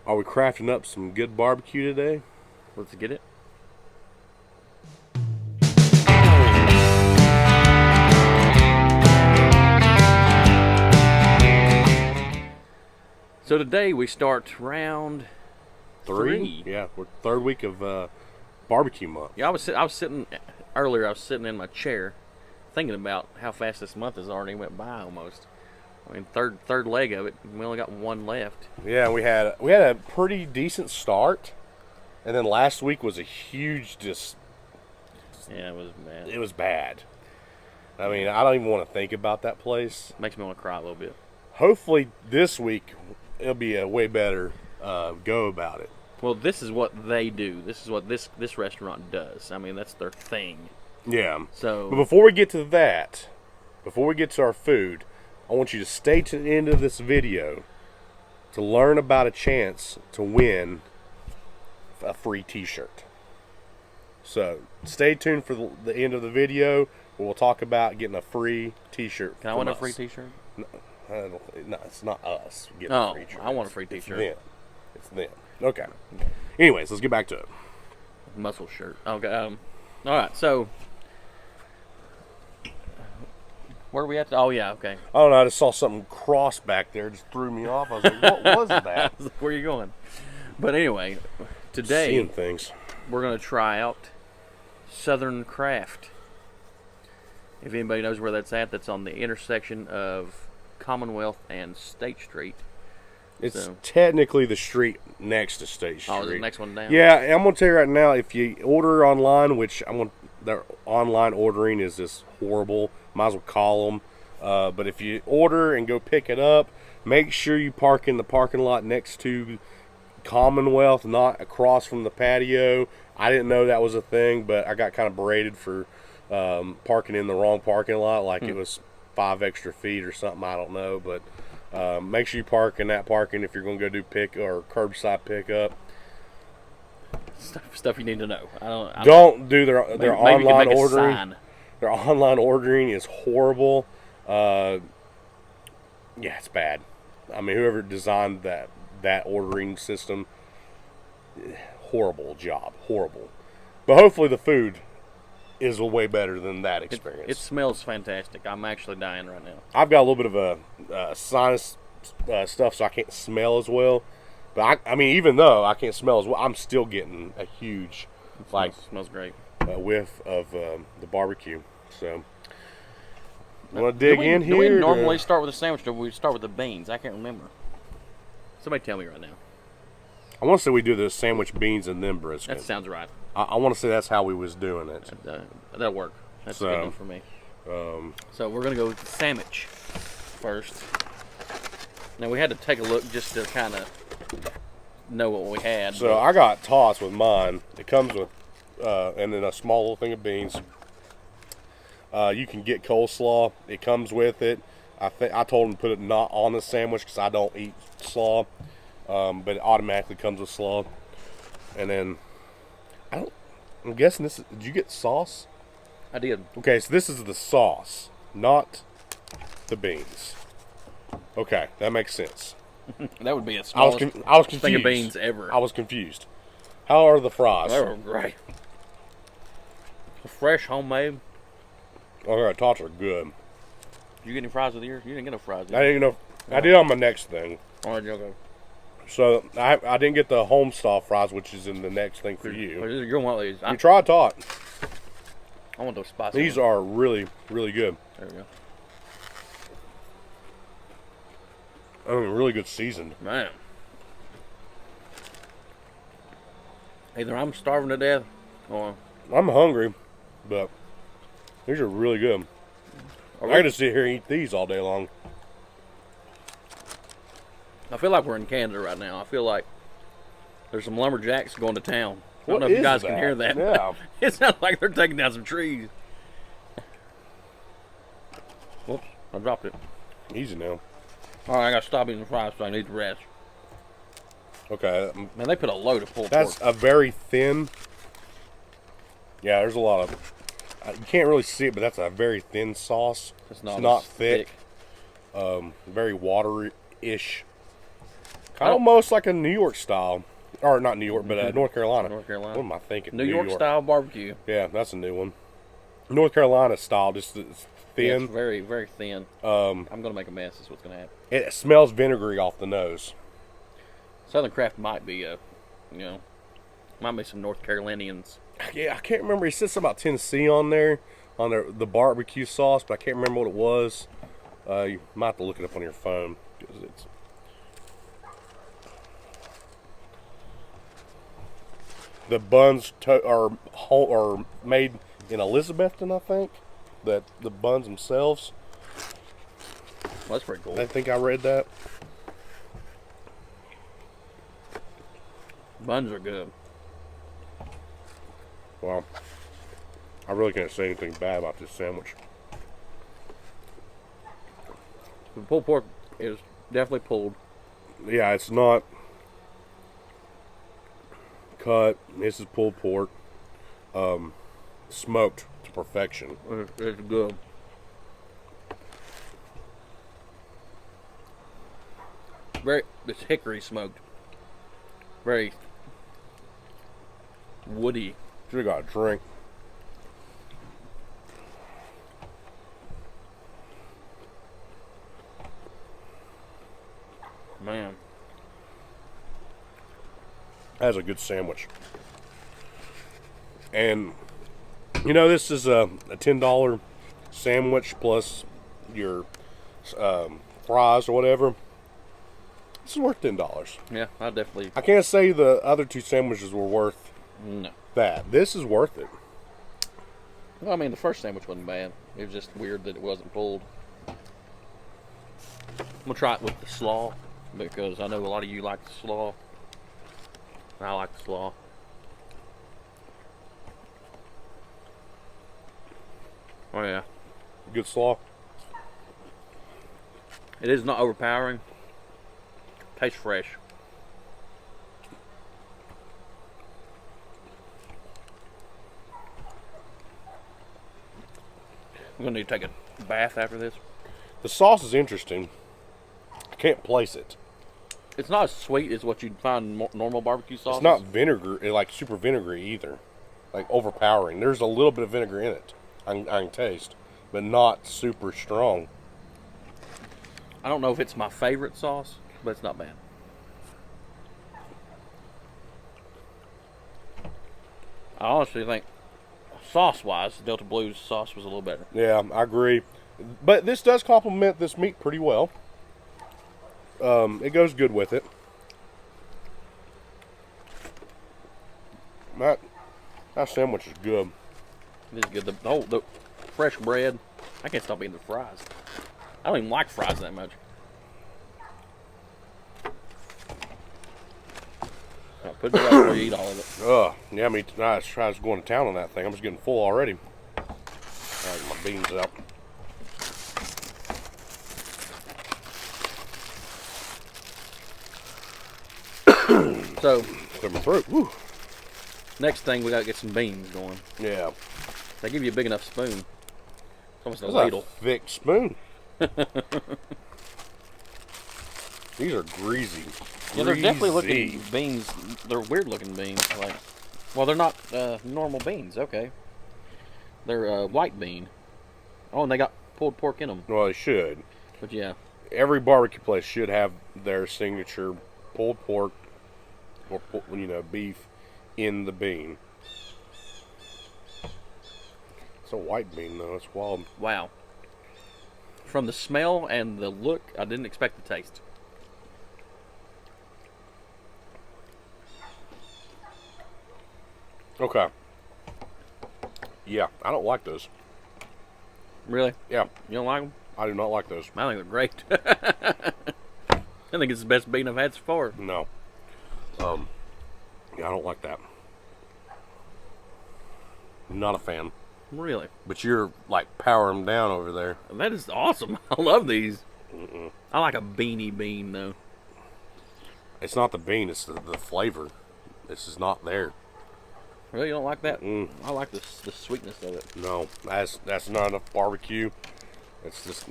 Are we crafting up some good barbecue today? Let's get it. So today we start round three. Yeah, we're third week of barbecue month. Yeah, I was sitting earlier. I was sitting in my chair, thinking about how fast this month has already went by. Almost. I mean, third leg of it. We only got one left. Yeah, we had a pretty decent start, and then last week was a huge Yeah, it was bad. It was bad. I mean, I don't even want to think about that place. Makes me want to cry a little bit. Hopefully this week it'll be a way better go about it. Well, this is what they do. This is what this restaurant does. I mean, that's their thing. Yeah. So, but before we get to that, before we get to our food, I want you to stay to the end of this video to learn about a chance to win a free t-shirt. So stay tuned for the end of the video where we'll talk about getting a free t-shirt. Can I win a free t-shirt? No, it's not us getting a free t-shirt. I want a free t-shirt. It's them. Okay. Anyways, let's get back to it. Muscle shirt. Okay. All right. So, where are we at? Oh yeah. Okay. I don't know. I just saw something cross back there. It just threw me off. I was like, what was that? Where are you going? But anyway, today Seeing things. We're going to try out Southern Craft. If anybody knows where that's at, that's on the intersection of Commonwealth and State Street. It's technically the street next to State Street. Oh, the next one down. Yeah, I'm gonna tell you right now, if you order online, which their online ordering is just horrible. Might as well call them. But if you order and go pick it up, make sure you park in the parking lot next to Commonwealth, not across from the patio. I didn't know that was a thing, but I got kind of berated for parking in the wrong parking lot, like it was 5 extra feet or something. I don't know, but make sure you park in that parking if you're going to go do pick or curbside pickup. Stuff you need to know. Don't do their maybe online make ordering. a sign. Their online ordering is horrible. Yeah, it's bad. I mean, whoever designed that ordering system, horrible job, horrible. But hopefully the food is way better than that experience. It smells fantastic. I'm actually dying right now. I've got a little bit of a sinus stuff, so I can't smell as well. But I mean, even though I can't smell as well, I'm still getting a huge, smells great. Whiff of the barbecue. So, you want to dig in here? Do we normally start with a sandwich, or do we start with the beans? I can't remember. Somebody tell me right now. I want to say we do the sandwich, beans, and then brisket. That sounds right. I want to say that's how we was doing it. That'll work. That's good enough for me. So we're going to go with the sandwich first. Now, we had to take a look just to kind of know what we had. So I got tossed with mine. It comes with, and then a small little thing of beans. You can get coleslaw. It comes with it. I told him to put it not on the sandwich because I don't eat slaw. But it automatically comes with slaw. And then, I'm guessing this, did you get sauce? I did. Okay, so this is the sauce, not the beans. Okay, that makes sense. That would be a smallest I was confused. thing of beans ever. I was confused. How are the fries? They were great. Fresh, homemade. Oh, our tots are good. Did you get any fries with yours? You didn't get no fries. I didn't know. I did on my next thing. All right, okay. So I didn't get the home style fries, which is in the next thing for you. You're going to want these. You try tot. I want those spicy. These are really, really good. There we go. I mean, really good seasoned. Man. Either I'm starving to death or I'm hungry, but these are really good. I could just sit here and eat these all day long. I feel like we're in Canada right now. I feel like there's some lumberjacks going to town. I don't know What if you is guys that? can hear that. Yeah. It sounds like they're taking down some trees. Whoops, I dropped it. Easy now. All right, I got to stop eating the fries, so I need the rest. Okay. Man, they put a load of pulled That's pork. a very thin. Yeah, there's a lot of. You can't really see it, but that's a very thin sauce. It's not thick. Very watery-ish Almost like a New York style. Or not New York, but North Carolina. North Carolina. What am I thinking? New York style barbecue. Yeah, that's a new one. North Carolina style, just it's thin. Yeah, it's very, very thin. I'm going to make a mess. That's what's going to happen. It smells vinegary off the nose. Southern Craft might be might be some North Carolinians. Yeah, I can't remember. He said something about Tennessee on there, on the barbecue sauce, but I can't remember what it was. You might have to look it up on your phone, because it's... The buns are made in Elizabethton, I think. The buns themselves. Well, that's pretty cool. I think I read that. Buns are good. Well, I really can't say anything bad about this sandwich. The pulled pork is definitely pulled. Yeah, it's not cut. This is pulled pork, smoked to perfection. It's good. It's hickory smoked. Very woody. Should have got a drink. Man. That's a good sandwich. And, this is a $10 sandwich plus your fries or whatever. This is worth $10. Yeah, I can't say the other two sandwiches were worth no. that. This is worth it. Well, I mean, the first sandwich wasn't bad. It was just weird that it wasn't pulled. I'm going to try it with the slaw, because I know a lot of you like the slaw. I like the slaw. Oh, yeah. Good slaw. It is not overpowering. Tastes fresh. I'm going to need to take a bath after this. The sauce is interesting. I can't place it. It's not as sweet as what you'd find in normal barbecue sauce. It's not vinegar, like super vinegary either. Like overpowering. There's a little bit of vinegar in it. I can taste, but not super strong. I don't know if it's my favorite sauce, but it's not bad. I honestly think, sauce-wise, Delta Blue's sauce was a little better. Yeah, I agree. But this does complement this meat pretty well. It goes good with it. That sandwich is good. It is good. The fresh bread. I can't stop eating the fries. I don't even like fries that much. I'll put it out before you eat all of it. Yeah, me tonight. I was going to town on that thing. I'm just getting full already. Get my beans out. So, clear my throat. Woo. Next thing, we got to get some beans going. Yeah. They give you a big enough spoon. It's almost a That's ladle. a thick spoon. These are greasy. Yeah, they're definitely looking beans. They're weird looking beans. Well, they're not normal beans. Okay. They're white bean. Oh, and they got pulled pork in them. Well, they should. But yeah. Every barbecue place should have their signature pulled pork or beef in the bean. It's a white bean though. It's wild. Wow. From the smell and the look, I didn't expect the taste. Okay. Yeah, I don't like those. Really? Yeah. You don't like them? I do not like those. I think they're great. I think it's the best bean I've had so far. No. Yeah, I don't like that. Not a fan. Really? But you're like powering them down over there. That is awesome. I love these. I like a beanie bean though. It's not the bean, it's the flavor. This is not there. Really, you don't like that? I like the sweetness of it. No, that's not enough barbecue. It's just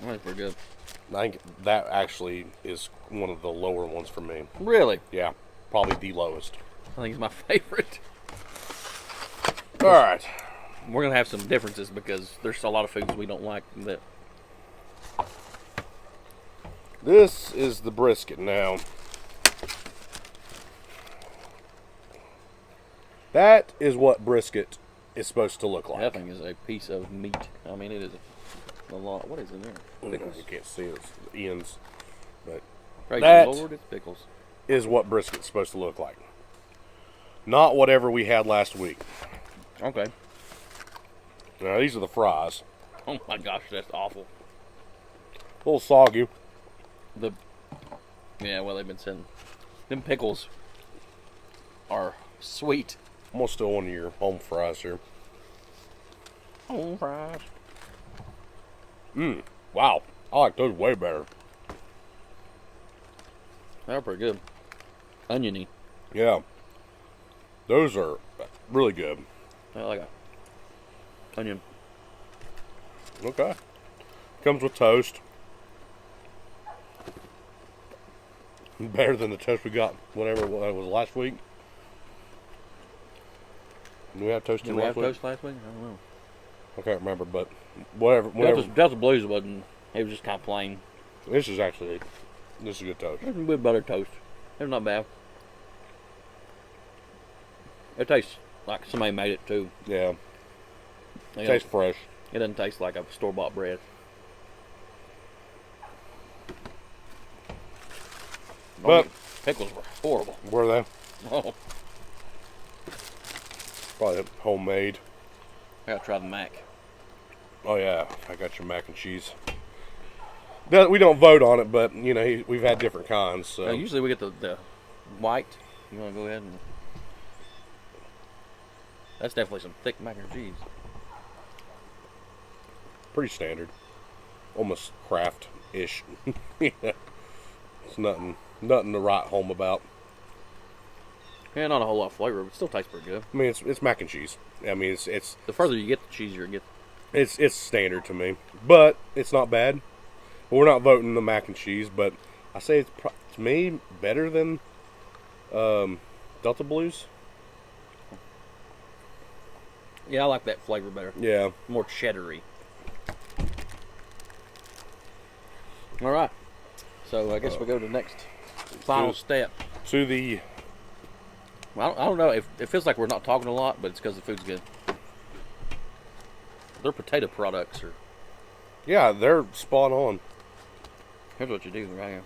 That's pretty good. I think that actually is one of the lower ones for me. Really? Yeah, probably the lowest. I think it's my favorite. All right. We're gonna have some differences because there's a lot of foods we don't like. That This is the brisket now. That is what brisket is supposed to look like. that thing is a piece of meat. I mean, it is a lot. What is in there? Pickles. You can't see it, the ends. But Praise that the Lord, it's pickles. is what brisket's supposed to look like. Not whatever we had last week. Okay. Now, these are the fries. Oh my gosh, that's awful. A little soggy. Yeah, well, they've been sending them pickles are sweet. I'm going to steal one of your home fries here. Home fries. Wow. I like those way better. They're pretty good. Oniony. Yeah. Those are really good. I like a onion. Okay. Comes with toast. Better than the toast we got whenever it was last week. Did we have toast Did in we last have week? toast last week? I don't know. I can't remember, but whatever. Delta Blues wasn't. It was just kind of plain. This is good toast. It was good butter toast. It was not bad. It tastes like somebody made it too. Yeah. You know, Tastes fresh. it doesn't taste like a store-bought bread. But pickles were horrible. were they? Oh, Probably homemade. I gotta try the mac. Oh yeah, I got your mac and cheese. We don't vote on it, but you know we've had different kinds. So. Now, usually we get the white. You want to go ahead and? That's definitely some thick mac and cheese. Pretty standard, almost craft-ish. Yeah. It's nothing to write home about. Yeah, not a whole lot of flavor, but it still tastes pretty good. I mean, it's mac and cheese. I mean, it's The further you get the cheesier it gets. it's standard to me, but it's not bad. We're not voting the mac and cheese, but I say it's to me better than Delta Blues. Yeah, I like that flavor better. Yeah. More cheddary. All right. So I guess we go to the next final step. To the Well, I don't know. It feels like we're not talking a lot, but it's because the food's good. Their potato products are. yeah, they're spot on. Here's what you do right here.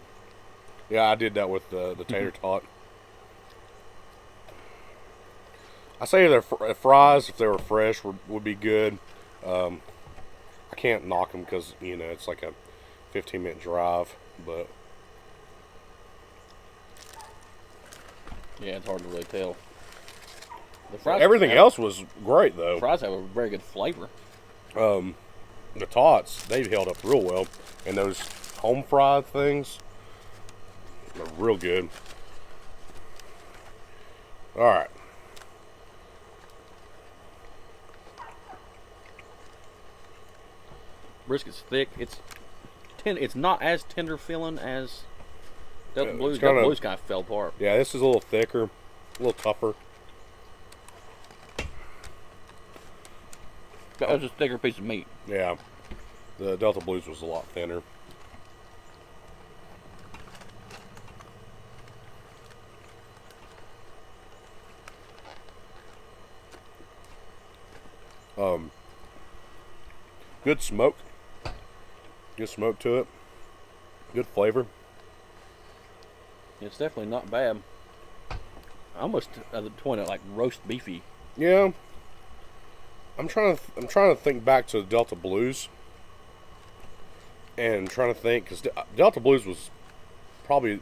Yeah, I did that with the tater tot. I say their fries, if they were fresh, would be good. I can't knock them because you know it's like a 15-minute drive, but Yeah, it's hard to really tell. The fries everything else was great The though. fries have a very good flavor. The tots, they've held up real well, and those home fried things are real good. All right. Brisket's thick. It's not as tender feeling as Delta Yeah, Blues. it's kinda- Delta Blues kind of fell apart. Yeah, this is a little thicker, a little tougher. That was just a thicker piece of meat. Yeah, the Delta Blues was a lot thinner. Good smoke. Good smoke to it. Good flavor. It's definitely not bad. Almost at the point of like roast beefy. Yeah. I'm trying to think back to the Delta Blues, and trying to think because Delta Blues was probably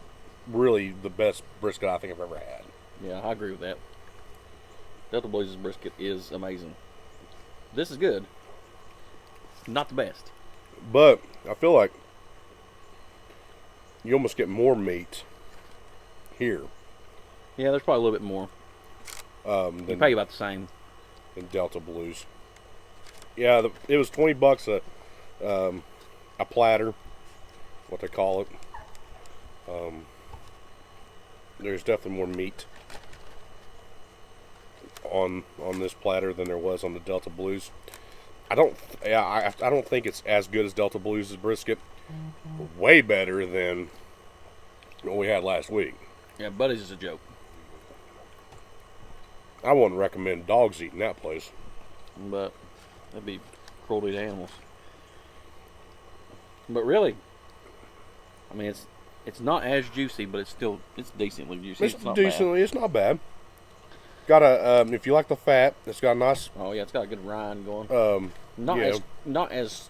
really the best brisket I think I've ever had. Yeah, I agree with that. Delta Blues' brisket is amazing. This is good. Not the best. But I feel like you almost get more meat here Yeah, there's probably a little bit more. They pay about the same. than Delta Blues. Yeah, it was $20 a a platter, what they call it. There's definitely more meat on this platter than there was on the Delta Blues. I don't think it's as good as Delta Blues' brisket. Way better than what we had last week. Yeah, Buddy's is a joke. I wouldn't recommend dogs eating that place. But that'd be cruelty to animals. But really, I mean, it's not as juicy, but it's decently juicy. It's not decently. Bad. It's not bad. Got a if you like the fat, it's got a nice. Oh yeah, it's got a good rind going. Not as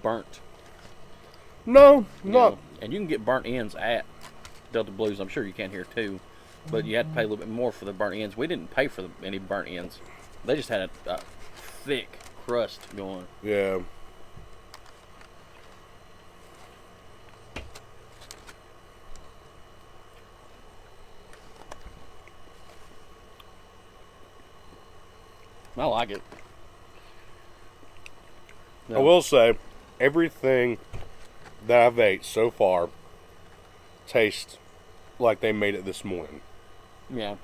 burnt. No, not. And you can get burnt ends at Delta Blues. I'm sure you can here too, but you had to pay a little bit more for the burnt ends. We didn't pay for any burnt ends. They just had a thick crust going. Yeah. I like it. No. I will say, everything that I've ate so far tastes like they made it this morning. Yeah.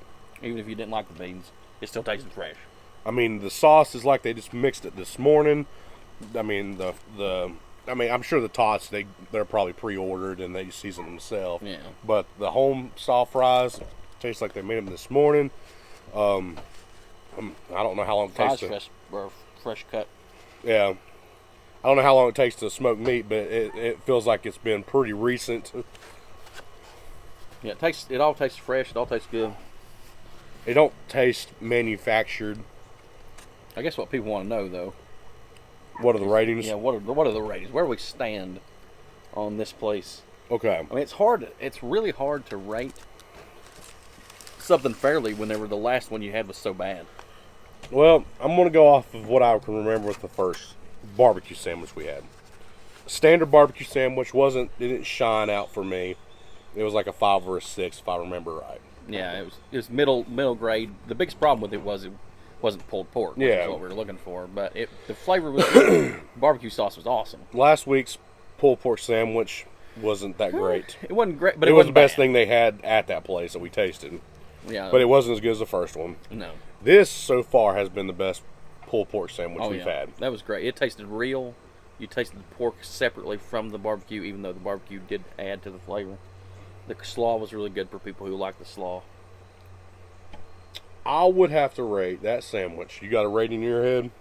Even if you didn't like the beans, it still tasted fresh. I mean, the sauce is like they just mixed it this morning. I mean, I'm sure the tots they're probably pre-ordered and they season themselves. Yeah. But the home soft fries taste like they made them this morning. I don't know how long it takes to fresh cut. Yeah, I don't know how long it takes to smoke meat, but it feels like it's been pretty recent. Yeah, it all tastes fresh. It all tastes good. It don't taste manufactured. I guess what people want to know though. What are the ratings? Yeah, what are the ratings? Where do we stand on this place? Okay. I mean, it's really hard to rate something fairly whenever the last one you had was so bad. Well, I'm going to go off of what I can remember with the first barbecue sandwich we had. Standard barbecue sandwich didn't shine out for me. It was like a 5 or a 6 if I remember right. Yeah, it was middle grade. The biggest problem with it wasn't pulled pork, which is what we were looking for. But the flavor was barbecue sauce was awesome. Last week's pulled pork sandwich wasn't that great. It wasn't great, but it was the best bad. thing they had at that place that we tasted. Yeah, but it wasn't as good as the first one. No. This so far has been the best pulled pork sandwich we've had. That was great. It tasted real. You tasted the pork separately from the barbecue, even though the barbecue did add to the flavor. The slaw was really good for people who like the slaw. I would have to rate that sandwich. You got a rating in your head?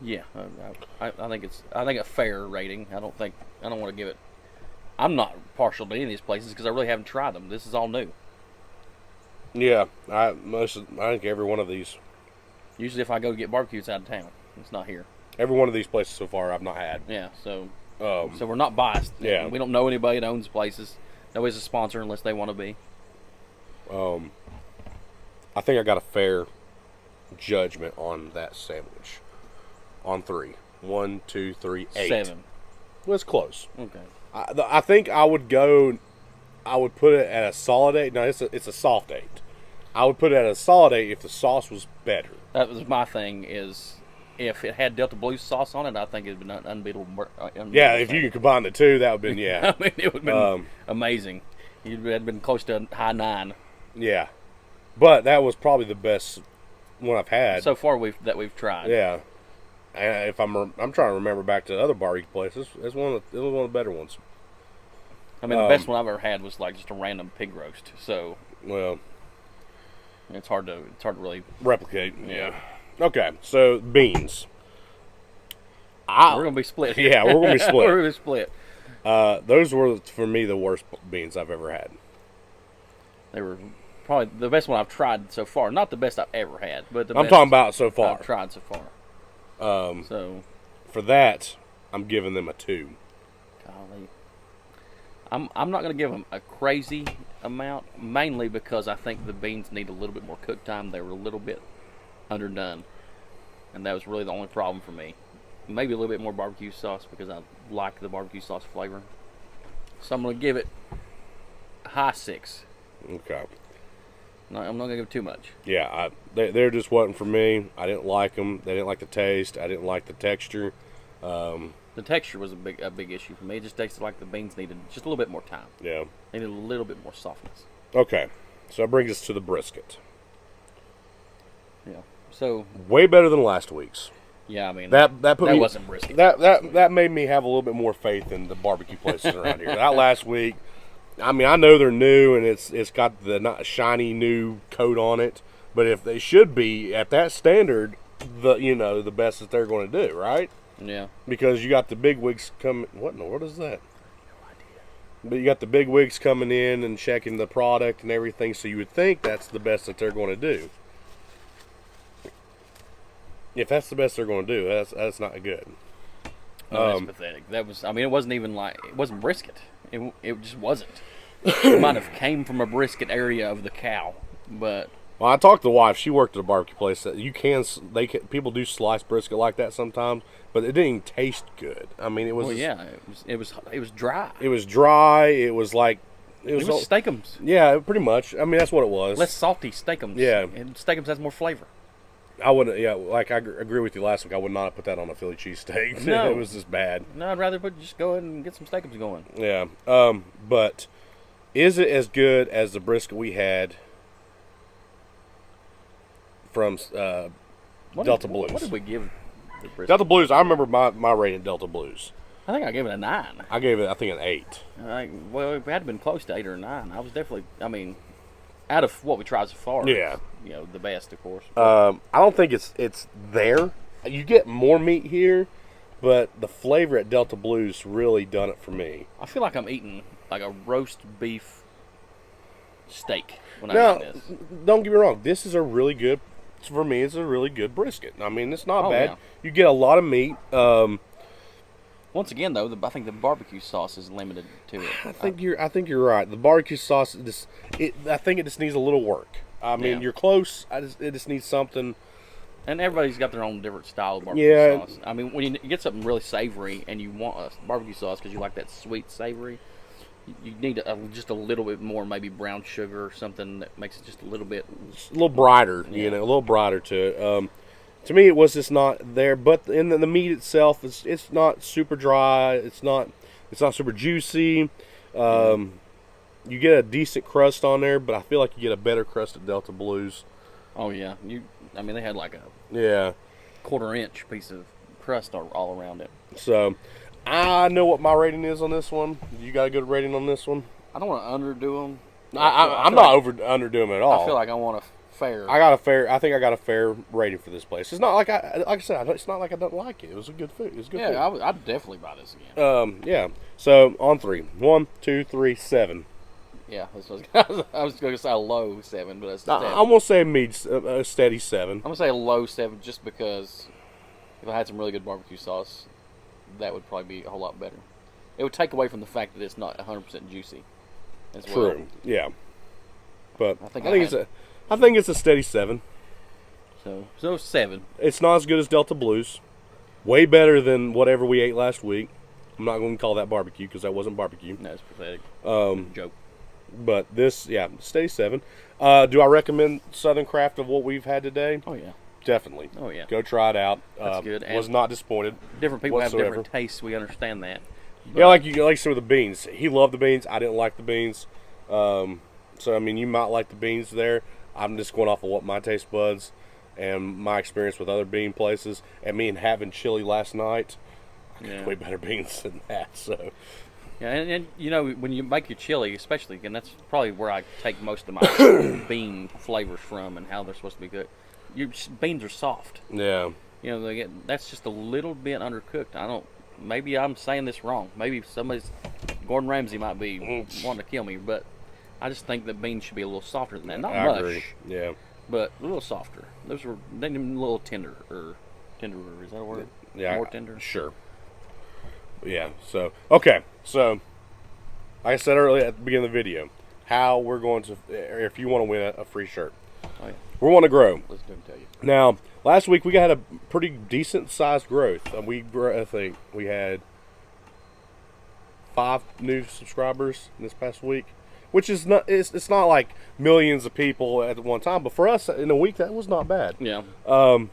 Yeah, I think a fair rating. I don't want to give it. I'm not partial to any of these places because I really haven't tried them. This is all new. Yeah, I think every one of these. Usually, if I go to get barbecue, it's out of town. It's not here. Every one of these places so far, I've not had. Yeah, so we're not biased. Yeah, we don't know anybody that owns places. Nobody's a sponsor unless they want to be. I think I got a fair judgment on that sandwich. On 3. 1, 2, 3, 8. 7. Well, it's close. Okay. I think I would put it at a solid 8. No, it's a soft 8. I would put it at a solid 8 if the sauce was better. That was my thing. Is if it had Delta Blues sauce on it, I think it'd been unbeatable. Yeah, if you could combine the two, that would have been I mean, it would have been amazing. You'd have been close to a high 9. Yeah, but that was probably the best one I've had so far that we've tried. Yeah, and if I'm trying to remember back to other barbecue places, it was one of the better ones. I mean, the best one I've ever had was like just a random pig roast. So well, it's hard to really replicate. Yeah. Okay, so beans. We're gonna be split. Yeah, we're gonna be split. We're gonna be split. Those were for me the worst beans I've ever had. They were probably the best one I've tried so far. Not the best I've ever had, but I'm talking about so far. I've tried so far. So for that, I'm giving them a 2. Golly. I'm not going to give them a crazy amount, mainly because I think the beans need a little bit more cook time. They were a little bit underdone, and that was really the only problem for me. Maybe a little bit more barbecue sauce because I like the barbecue sauce flavor. So I'm going to give it a high 6. Okay. No, I'm not going to give it too much. Yeah, they just wasn't for me. I didn't like them. They didn't like the taste. I didn't like the texture. The texture was a big issue for me. It just tasted like the beans needed just a little bit more time. Yeah. Needed a little bit more softness. Okay, so that brings us to the brisket. Yeah. So way better than last week's. Yeah, I mean that put me, wasn't brisket. That made me have a little bit more faith in the barbecue places around here. That last week, I mean, I know they're new and it's got the not shiny new coat on it, but if they should be at that standard, the best that they're going to do, right? Yeah. Because you got the big wigs coming. What in the world is that? No idea. But you got the big wigs coming in and checking the product and everything, so you would think that's the best that they're going to do. If that's the best they're going to do, that's not good. No, that's pathetic. That was. I mean, it wasn't brisket. It just wasn't. It might have came from a brisket area of the cow, but. Well, I talked to the wife. She worked at a barbecue place. That people do slice brisket like that sometimes, but it didn't even taste good. I mean, it was. Well, yeah, it was dry. It was dry. It was like. It was steakums. Yeah, pretty much. I mean, that's what it was. Less salty steakums. Yeah, and steakums has more flavor. I wouldn't. Yeah, like I agree with you last week. I would not have put that on a Philly cheesesteak. No, it was just bad. No, I'd rather just go ahead and get some steakums going. Yeah. But is it as good as the brisket we had from Delta Blues? What did we give the brisket? Delta Blues. I remember my rating Delta Blues. I think I gave it a 9. I gave it, I think, an 8. Well, it had been close to 8 or 9. I was definitely. I mean, out of what we tried so far. Yeah. The best, of course. I don't think it's there. You get more meat here, but the flavor at Delta Blues really done it for me. I feel like I'm eating like a roast beef steak when I eat this. Don't get me wrong. This is a really good. For me, it's a really good brisket. I mean, it's not bad. Yeah. You get a lot of meat. Once again, though, I think the barbecue sauce is limited to it. I think you're right. The barbecue sauce, I think it just needs a little work. I mean, you're close. It just needs something. And everybody's got their own different style of barbecue sauce. I mean, when you get something really savory and you want a barbecue sauce because you like that sweet savory, you need just a little bit more, maybe brown sugar or something that makes it just a little brighter. A little brighter to it. To me, it was just not there. But in the meat itself, it's not super dry. It's not super juicy. You get a decent crust on there, but I feel like you get a better crust at Delta Blues. Oh yeah, I mean, they had like a 1/4-inch piece of crust all around it. So, I know what my rating is on this one. You got a good rating on this one? I don't want to underdo them. I'm not underdoing them at all. I feel like I want a fair. I think I got a fair rating for this place. It's not like I said, it's not like I don't like it. It was a good food. It was good food. Yeah, I'd definitely buy this again. Yeah. So on 3, 1, 2, 3, 7. Yeah, I was going to say a low 7, but it's I'm gonna say a steady 7. I'm gonna say a low 7 just because if I had some really good barbecue sauce, that would probably be a whole lot better. It would take away from the fact that it's not 100% juicy. As well. True. Yeah. But I think it's a steady 7. So 7. It's not as good as Delta Blues. Way better than whatever we ate last week. I'm not going to call that barbecue because that wasn't barbecue. No, it's pathetic. Joke. But this, steady 7. Do I recommend Southern Craft of what we've had today? Oh yeah, definitely. Oh yeah, go try it out. That's good. Was not disappointed. Different people whatsoever. have different tastes. We understand that. But yeah, like some of the beans. He loved the beans. I didn't like the beans. So I mean, you might like the beans there. I'm just going off of what my taste buds and my experience with other bean places, and me and having chili last night. Way better beans than that. So. Yeah, and when you make your chili, especially, and that's probably where I take most of my bean flavors from and how they're supposed to be good. Your beans are soft. Yeah. That's just a little bit undercooked. Maybe I'm saying this wrong. Maybe Gordon Ramsay might be wanting to kill me, but I just think that beans should be a little softer than that. Not much. Agree. Yeah. But a little softer. Those were a little tenderer. Is that a word? Yeah. More tender? Sure. Yeah, so, okay. So, like I said earlier at the beginning of the video, how we're going to, if you want to win a free shirt. Oh, yeah. We want to grow. Let's do it, tell you. Now, last week we had a pretty decent sized growth. I think we had 5 new subscribers this past week, which is not, it's not like millions of people at one time, but for us in a week, that was not bad. Yeah. So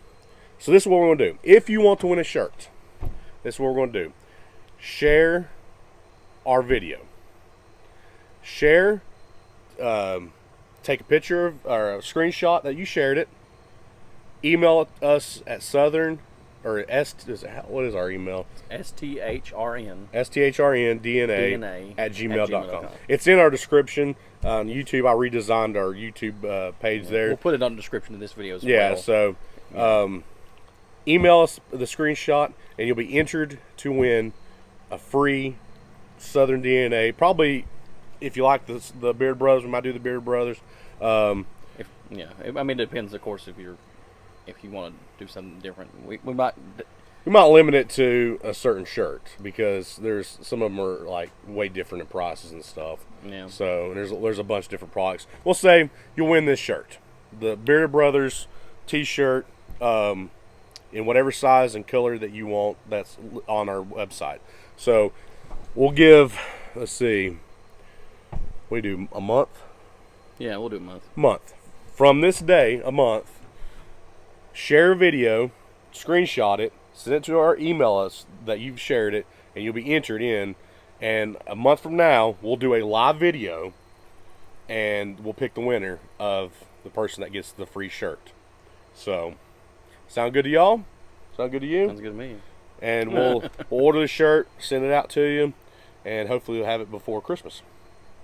this is what we're going to do. If you want to win a shirt, this is what we're going to do. share our video. Share, take a picture of, or a screenshot that you shared it. Email us at Southern, or what is our email? STHRN Dn'a at gmail.com. It's in our description on YouTube. I redesigned our YouTube page there. We'll put it on the description of this video as well. Yeah, so email us the screenshot, and you'll be entered to win a free Southern Dn'A. Probably, if you like the Beard Brothers, we might do the Beard Brothers. I mean, it depends, of course, if you want to do something different. We might limit it to a certain shirt, because there's some of them are like way different in prices and stuff. Yeah. So there's a bunch of different products. We'll say you'll win this shirt, the Bearded Brothers T-shirt, in whatever size and color that you want. That's on our website. So we'll give. Let's see. We do a month. Yeah, we'll do a month. Month from this day, a month. Share a video, screenshot it, send it to our email us that you've shared it, and you'll be entered in. And a month from now, we'll do a live video, and we'll pick the winner of the person that gets the free shirt. So, sound good to y'all? Sound good to you? Sounds good to me. And we'll order the shirt, send it out to you, and hopefully we'll have it before Christmas.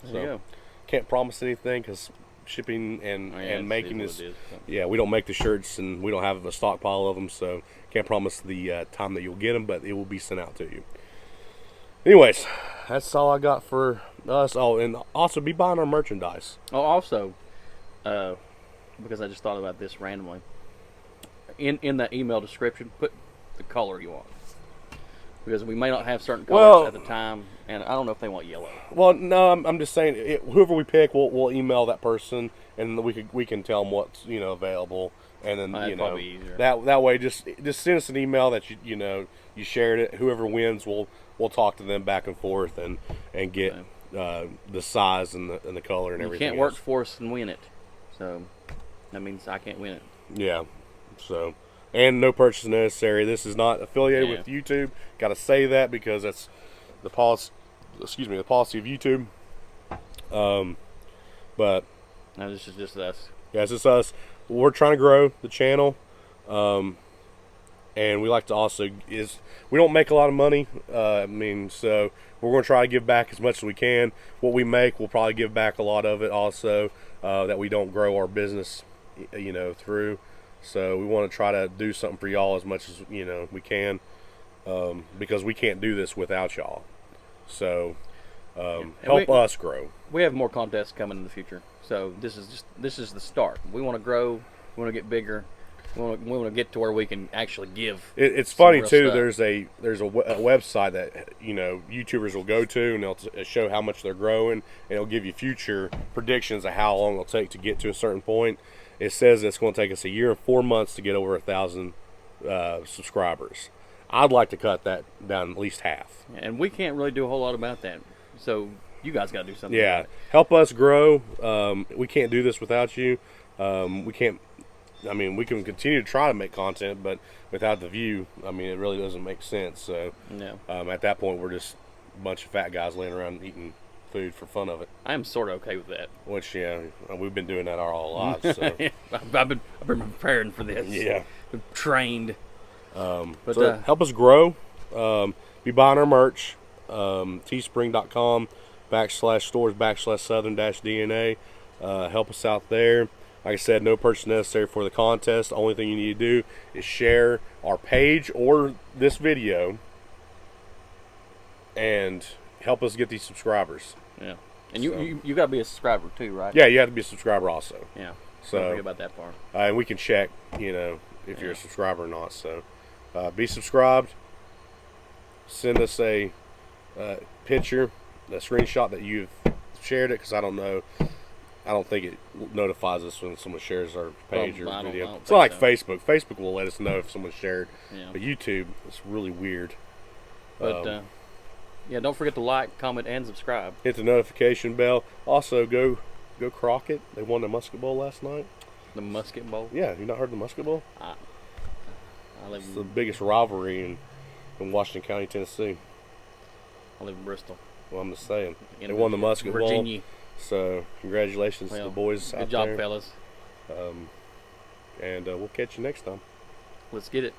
There you go. Can't promise anything because shipping and making this. Yeah, we don't make the shirts, and we don't have a stockpile of them, so can't promise the time that you'll get them, but it will be sent out to you. Anyways, that's all I got for us. Oh, and also be buying our merchandise. Oh, also, because I just thought about this randomly. In that email description, put the color you want, because we may not have certain colors at the time, and I don't know if they want yellow. Well, no, I'm just saying, whoever we pick, we'll email that person, and we can tell them what's available, and then that way just send us an email that you shared it. Whoever wins, we'll talk to them back and forth and get the size and the color and everything. You can't work for us and win it, so that means I can't win it. Yeah. So, and no purchase necessary. This is not affiliated with YouTube. Got to say that because that's the policy. Excuse me, the policy of YouTube. But no, this is just us. Yeah, it's just us. We're trying to grow the channel, and we like to also we don't make a lot of money. So we're going to try to give back as much as we can. What we make, we'll probably give back a lot of it also. That we don't grow our business, through. So we want to try to do something for y'all as much as we can, because we can't do this without y'all. So help us grow. We have more contests coming in the future. So this is the start. We want to grow. We want to get bigger. We want to get to where we can actually give. It's funny too. Stuff. There's a website that YouTubers will go to, and they'll show how much they're growing, and it'll give you future predictions of how long it'll take to get to a certain point. It says it's going to take us a year and 4 months to get over 1,000 subscribers. I'd like to cut that down at least half. And we can't really do a whole lot about that. So you guys got to do something. Yeah, help us grow. We can't do this without you. We can't. I mean, we can continue to try to make content, but without the view, it really doesn't make sense. So at that point, we're just a bunch of fat guys laying around eating food for fun of it. I am sort of okay with that. Which we've been doing that our whole lives. So. I've been preparing for this. Yeah, been trained. But so help us grow. Be buying our merch. teespring.com/stores/southern-dna. Help us out there. Like I said, no purchase necessary for the contest. The only thing you need to do is share our page or this video and help us get these subscribers. Yeah, and you got to be a subscriber too, right? Yeah, you have to be a subscriber also. Yeah. So don't forget about that part. And we can check, if you're a subscriber or not. So be subscribed. Send us a picture, a screenshot that you've shared it, because I don't know. I don't think it notifies us when someone shares our page or video. It's not like Facebook. Facebook will let us know if someone shared. Yeah. But YouTube, it's really weird. But don't forget to like, comment, and subscribe. Hit the notification bell. Also, go Crockett. They won the Musket Bowl last night. The Musket Bowl? Yeah, you not heard the Musket Bowl? It's the biggest rivalry in Washington County, Tennessee. I live in Bristol. Well, I'm just saying. In They won the musket ball. Virginia. So congratulations to Well, the boys out Good job, there. fellas. And we'll catch you next time. Let's get it.